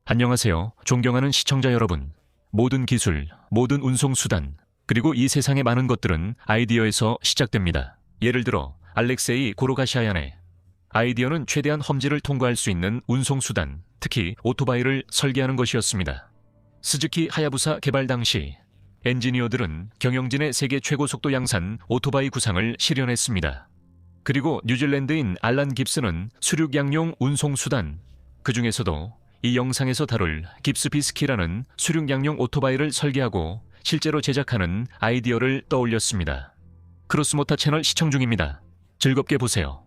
안녕하세요. 존경하는 시청자 여러분. 모든 기술, 모든 운송수단, 그리고 이 세상의 많은 것들은 아이디어에서 시작됩니다. 예를 들어 알렉세이 고로가시아얀의 아이디어는 최대한 험지를 통과할 수 있는 운송수단, 특히 오토바이를 설계하는 것이었습니다. 스즈키 하야부사 개발 당시 엔지니어들은 경영진의 세계 최고 속도 양산 오토바이 구상을 실현했습니다. 그리고 뉴질랜드인 알란 깁스는 수륙양용 운송수단, 그 중에서도 이 영상에서 다룰 깁스 비스키라는 수륙양용 오토바이를 설계하고 실제로 제작하는 아이디어를 떠올렸습니다. 크로스모타 채널 시청 중입니다. 즐겁게 보세요.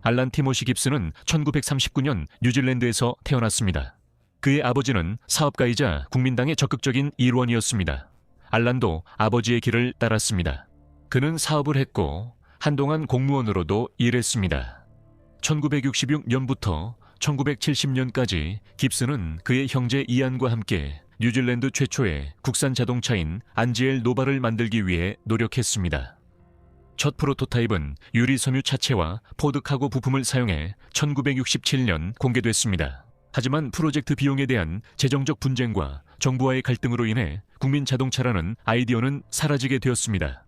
알란 티모시 깁스는 1939년 뉴질랜드에서 태어났습니다. 그의 아버지는 사업가이자 국민당의 적극적인 일원이었습니다. 알란도 아버지의 길을 따랐습니다. 그는 사업을 했고 한동안 공무원으로도 일했습니다. 1966년부터 1970년까지 깁스는 그의 형제 이안과 함께 뉴질랜드 최초의 국산 자동차인 안지엘 노바를 만들기 위해 노력했습니다. 첫 프로토타입은 유리 섬유 차체와 포드 카고 부품을 사용해 1967년 공개됐습니다. 하지만 프로젝트 비용에 대한 재정적 분쟁과 정부와의 갈등으로 인해 국민 자동차라는 아이디어는 사라지게 되었습니다.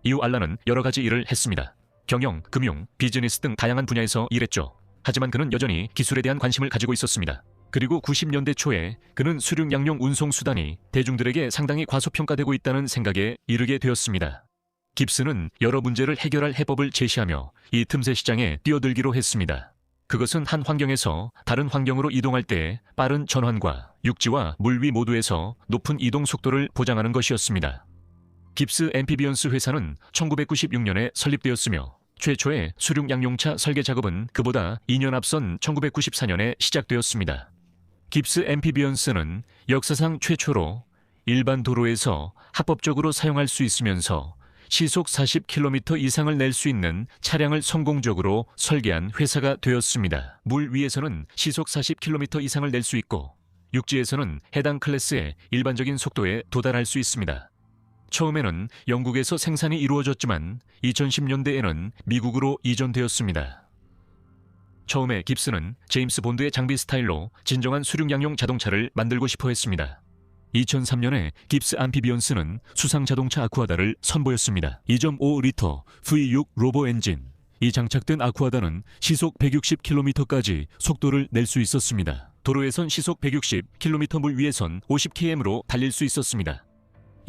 이후 알란은 여러 가지 일을 했습니다. 경영, 금융, 비즈니스 등 다양한 분야에서 일했죠. 하지만 그는 여전히 기술에 대한 관심을 가지고 있었습니다. 그리고 90년대 초에 그는 수륙양용 운송수단이 대중들에게 상당히 과소평가되고 있다는 생각에 이르게 되었습니다. 깁스는 여러 문제를 해결할 해법을 제시하며 이 틈새 시장에 뛰어들기로 했습니다. 그것은 한 환경에서 다른 환경으로 이동할 때 빠른 전환과 육지와 물 위 모두에서 높은 이동 속도를 보장하는 것이었습니다. 깁스 앰피비언스 회사는 1996년에 설립되었으며 최초의 수륙양용차 설계 작업은 그보다 2년 앞선 1994년에 시작되었습니다. 깁스 앰피비언스는 역사상 최초로 일반 도로에서 합법적으로 사용할 수 있으면서 시속 40km 이상을 낼 수 있는 차량을 성공적으로 설계한 회사가 되었습니다. 물 위에서는 시속 40km 이상을 낼 수 있고 육지에서는 해당 클래스의 일반적인 속도에 도달할 수 있습니다. 처음에는 영국에서 생산이 이루어졌지만 2010년대에는 미국으로 이전되었습니다. 처음에 깁스는 제임스 본드의 장비 스타일로 진정한 수륙양용 자동차를 만들고 싶어 했습니다. 2003년에 깁스 암피비언스는 수상 자동차 아쿠아다를 선보였습니다. 2.5리터 V6 로보 엔진. 이 장착된 아쿠아다는 시속 160km까지 속도를 낼 수 있었습니다. 도로에선 시속 160km, 물 위에선 50km로 달릴 수 있었습니다.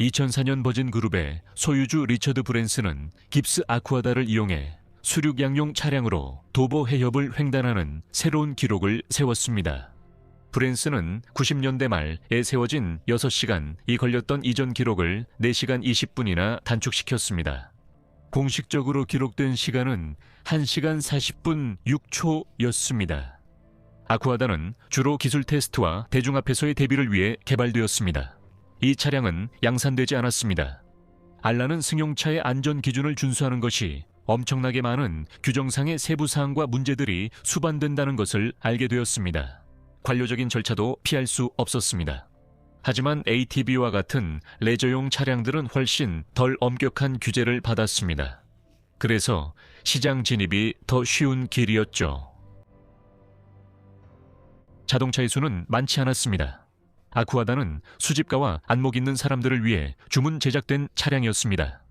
2004년 버진 그룹의 소유주 리처드 브랜슨은 깁스 아쿠아다를 이용해 수륙양용 차량으로 도보 해협을 횡단하는 새로운 기록을 세웠습니다. 브랜슨은 90년대 말에 세워진 6시간이 걸렸던 이전 기록을 4시간 20분이나 단축시켰습니다. 공식적으로 기록된 시간은 1시간 40분 6초였습니다. 아쿠아다는 주로 기술 테스트와 대중 앞에서의 대비를 위해 개발되었습니다. 이 차량은 양산되지 않았습니다. 알란은 승용차의 안전 기준을 준수하는 것이 엄청나게 많은 규정상의 세부 사항과 문제들이 수반된다는 것을 알게 되었습니다. 관료적인 절차도 피할 수 없었습니다. 하지만 ATV와 같은 레저용 차량들은 훨씬 덜 엄격한 규제를 받았습니다. 그래서 시장 진입이 더 쉬운 길이었죠. 자동차의 수는 많지 않았습니다. 아쿠아다는 수집가와 안목 있는 사람들을 위해 주문 제작된 차량이었습니다.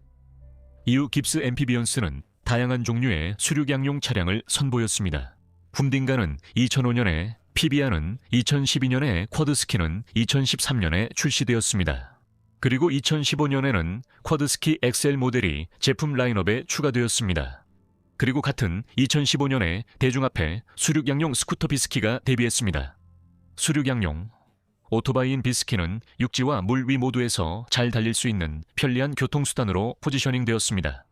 이후 깁스 앰피비언스는 다양한 종류의 수륙양용 차량을 선보였습니다. 훔딩가는 2005년에, 피비아는 2012년에, 쿼드스키는 2013년에 출시되었습니다. 그리고 2015년에는 쿼드스키 XL 모델이 제품 라인업에 추가되었습니다. 그리고 같은 2015년에 대중 앞에 수륙양용 스쿠터 비스키가 데뷔했습니다. 수륙양용 오토바이인 비스키는 육지와 물 위 모두에서 잘 달릴 수 있는 편리한 교통수단으로 포지셔닝 되었습니다.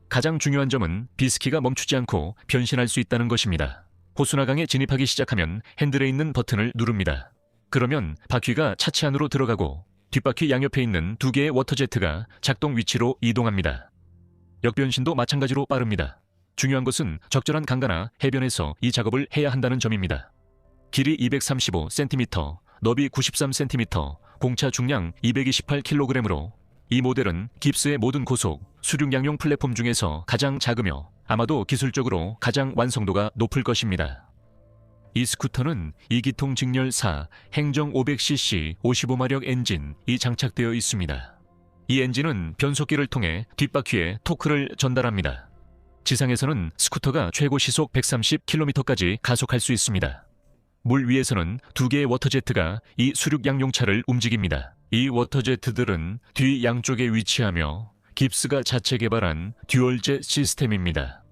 가장 중요한 점은 비스키가 멈추지 않고 변신할 수 있다는 것입니다. 호수나강에 진입하기 시작하면 핸들에 있는 버튼을 누릅니다. 그러면 바퀴가 차체 안으로 들어가고 뒷바퀴 양옆에 있는 2개의 워터제트가 작동 위치로 이동합니다. 역변신도 마찬가지로 빠릅니다. 중요한 것은 적절한 강가나 해변에서 이 작업을 해야 한다는 점입니다. 길이 235cm, 너비 93cm, 공차 중량 228kg으로 이 모델은 깁스의 모든 고속, 수륙양용 플랫폼 중에서 가장 작으며 아마도 기술적으로 가장 완성도가 높을 것입니다. 이 스쿠터는 2기통 직렬 4 행정 500cc 55마력 엔진이 장착되어 있습니다. 이 엔진은 변속기를 통해 뒷바퀴에 토크를 전달합니다. 지상에서는 스쿠터가 최고 시속 130km까지 가속할 수 있습니다. 물 위에서는 2개의 워터제트가 이 수륙 양용차를 움직입니다. 이 워터제트들은 뒤 양쪽에 위치하며 깁스가 자체 개발한 듀얼젯 시스템입니다.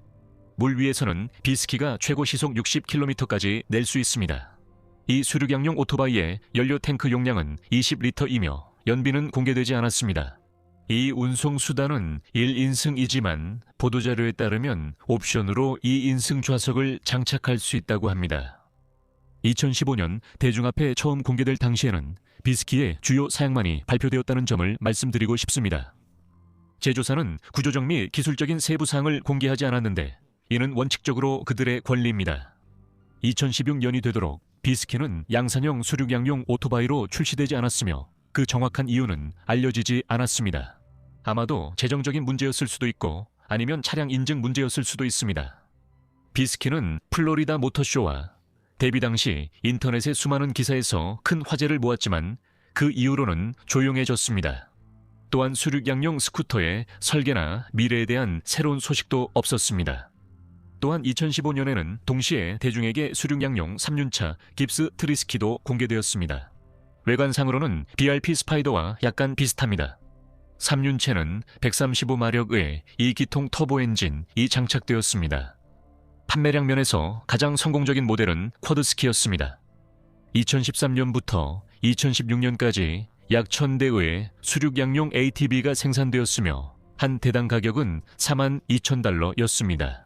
물 위에서는 비스키가 최고 시속 60km까지 낼 수 있습니다. 이 수륙양용 오토바이의 연료 탱크 용량은 20리터이며 연비는 공개되지 않았습니다. 이 운송수단은 1인승이지만 보도자료에 따르면 옵션으로 2인승 좌석을 장착할 수 있다고 합니다. 2015년 대중앞에 처음 공개될 당시에는 비스키의 주요 사양만이 발표되었다는 점을 말씀드리고 싶습니다. 제조사는 구조적 및 기술적인 세부 사항을 공개하지 않았는데 이는 원칙적으로 그들의 권리입니다. 2016년이 되도록 비스키는 양산형 수륙양용 오토바이로 출시되지 않았으며 그 정확한 이유는 알려지지 않았습니다. 아마도 재정적인 문제였을 수도 있고 아니면 차량 인증 문제였을 수도 있습니다. 비스키는 플로리다 모터쇼와 데뷔 당시 인터넷의 수많은 기사에서 큰 화제를 모았지만 그 이후로는 조용해졌습니다. 또한 수륙양용 스쿠터의 설계나 미래에 대한 새로운 소식도 없었습니다. 또한 2015년에는 동시에 대중에게 수륙양용 3륜차 깁스 트리스키도 공개되었습니다. 외관상으로는 BRP 스파이더와 약간 비슷합니다. 3륜체는 135마력의 2기통 터보 엔진이 장착되었습니다. 판매량 면에서 가장 성공적인 모델은 쿼드스키였습니다. 2013년부터 2016년까지 약 1000대의 수륙양용 ATV가 생산되었으며 한 대당 가격은 42,000달러였습니다.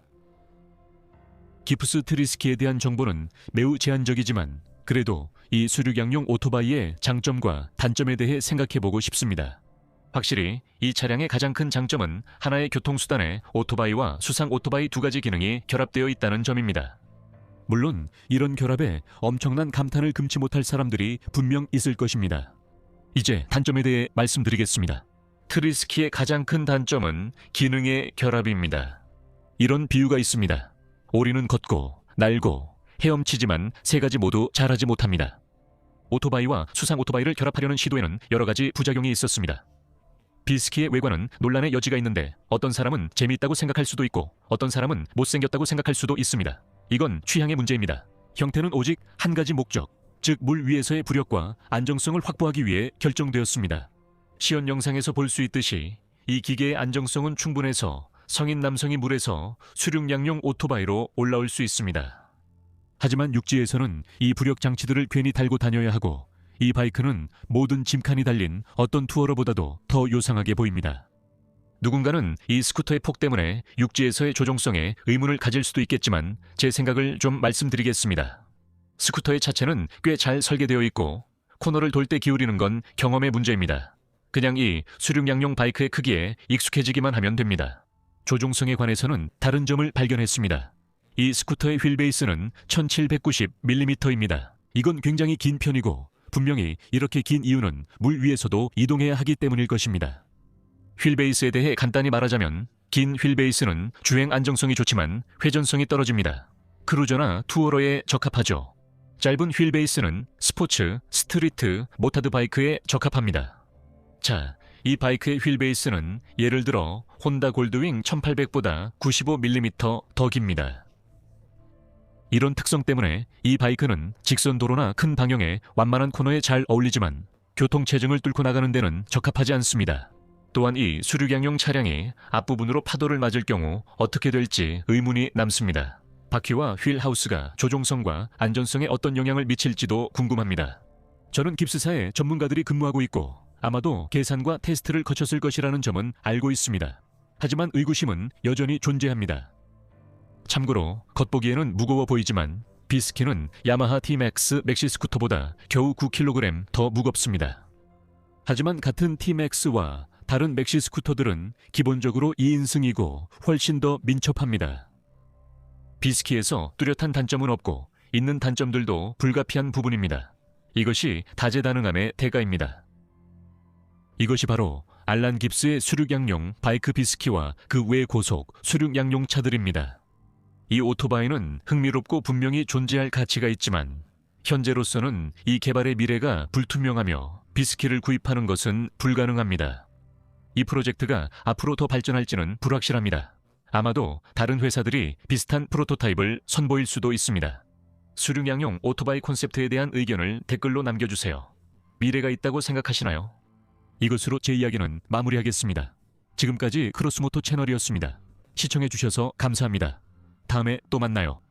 깁스 트리스키에 대한 정보는 매우 제한적이지만 그래도 이 수륙양용 오토바이의 장점과 단점에 대해 생각해보고 싶습니다. 확실히 이 차량의 가장 큰 장점은 하나의 교통수단에 오토바이와 수상 오토바이 두 가지 기능이 결합되어 있다는 점입니다. 물론 이런 결합에 엄청난 감탄을 금치 못할 사람들이 분명 있을 것입니다. 이제 단점에 대해 말씀드리겠습니다. 트리스키의 가장 큰 단점은 기능의 결합입니다. 이런 비유가 있습니다. 오리는 걷고 날고 헤엄치지만 세 가지 모두 잘하지 못합니다. 오토바이와 수상 오토바이를 결합하려는 시도에는 여러 가지 부작용이 있었습니다. 비스키의 외관은 논란의 여지가 있는데 어떤 사람은 재미있다고 생각할 수도 있고 어떤 사람은 못생겼다고 생각할 수도 있습니다. 이건 취향의 문제입니다. 형태는 오직 한 가지 목적, 즉 물 위에서의 부력과 안정성을 확보하기 위해 결정되었습니다. 시연 영상에서 볼 수 있듯이 이 기계의 안정성은 충분해서 성인 남성이 물에서 수륙양용 오토바이로 올라올 수 있습니다. 하지만 육지에서는 이 부력 장치들을 괜히 달고 다녀야 하고 이 바이크는 모든 짐칸이 달린 어떤 투어러보다도 더 요상하게 보입니다. 누군가는 이 스쿠터의 폭 때문에 육지에서의 조종성에 의문을 가질 수도 있겠지만 제 생각을 좀 말씀드리겠습니다. 스쿠터의 차체는 꽤 잘 설계되어 있고 코너를 돌 때 기울이는 건 경험의 문제입니다. 그냥 이 수륙양용 바이크의 크기에 익숙해지기만 하면 됩니다. 조종성에 관해서는 다른 점을 발견했습니다. 이 스쿠터의 휠베이스는 1790mm입니다. 이건 굉장히 긴 편이고 분명히 이렇게 긴 이유는 물 위에서도 이동해야 하기 때문일 것입니다. 휠베이스에 대해 간단히 말하자면 긴 휠베이스는 주행 안정성이 좋지만 회전성이 떨어집니다. 크루저나 투어러에 적합하죠. 짧은 휠베이스는 스포츠, 스트리트, 모타드 바이크에 적합합니다. 자, 이 바이크의 휠베이스는 예를 들어 혼다 골드윙 1800보다 95mm 더 깁니다. 이런 특성 때문에 이 바이크는 직선 도로나 큰 방향의 완만한 코너에 잘 어울리지만 교통체증을 뚫고 나가는 데는 적합하지 않습니다. 또한 이 수륙양용 차량이 앞부분으로 파도를 맞을 경우 어떻게 될지 의문이 남습니다. 바퀴와 휠 하우스가 조종성과 안전성에 어떤 영향을 미칠지도 궁금합니다. 저는 깁스사에 전문가들이 근무하고 있고 아마도 계산과 테스트를 거쳤을 것이라는 점은 알고 있습니다. 하지만 의구심은 여전히 존재합니다. 참고로 겉보기에는 무거워 보이지만 비스키는 야마하 T-Max 맥시 스쿠터보다 겨우 9kg 더 무겁습니다. 하지만 같은 T-Max와 다른 맥시 스쿠터들은 기본적으로 2인승이고 훨씬 더 민첩합니다. 비스키에서 뚜렷한 단점은 없고 있는 단점들도 불가피한 부분입니다. 이것이 다재다능함의 대가입니다. 이것이 바로 알란 깁스의 수륙양용 바이크 비스키와 그 외 고속 수륙양용 차들입니다. 이 오토바이는 흥미롭고 분명히 존재할 가치가 있지만 현재로서는 이 개발의 미래가 불투명하며 비스키를 구입하는 것은 불가능합니다. 이 프로젝트가 앞으로 더 발전할지는 불확실합니다. 아마도 다른 회사들이 비슷한 프로토타입을 선보일 수도 있습니다. 수륙양용 오토바이 콘셉트에 대한 의견을 댓글로 남겨주세요. 미래가 있다고 생각하시나요? 이것으로 제 이야기는 마무리하겠습니다. 지금까지 크로스모토 채널이었습니다. 시청해주셔서 감사합니다. 다음에 또 만나요.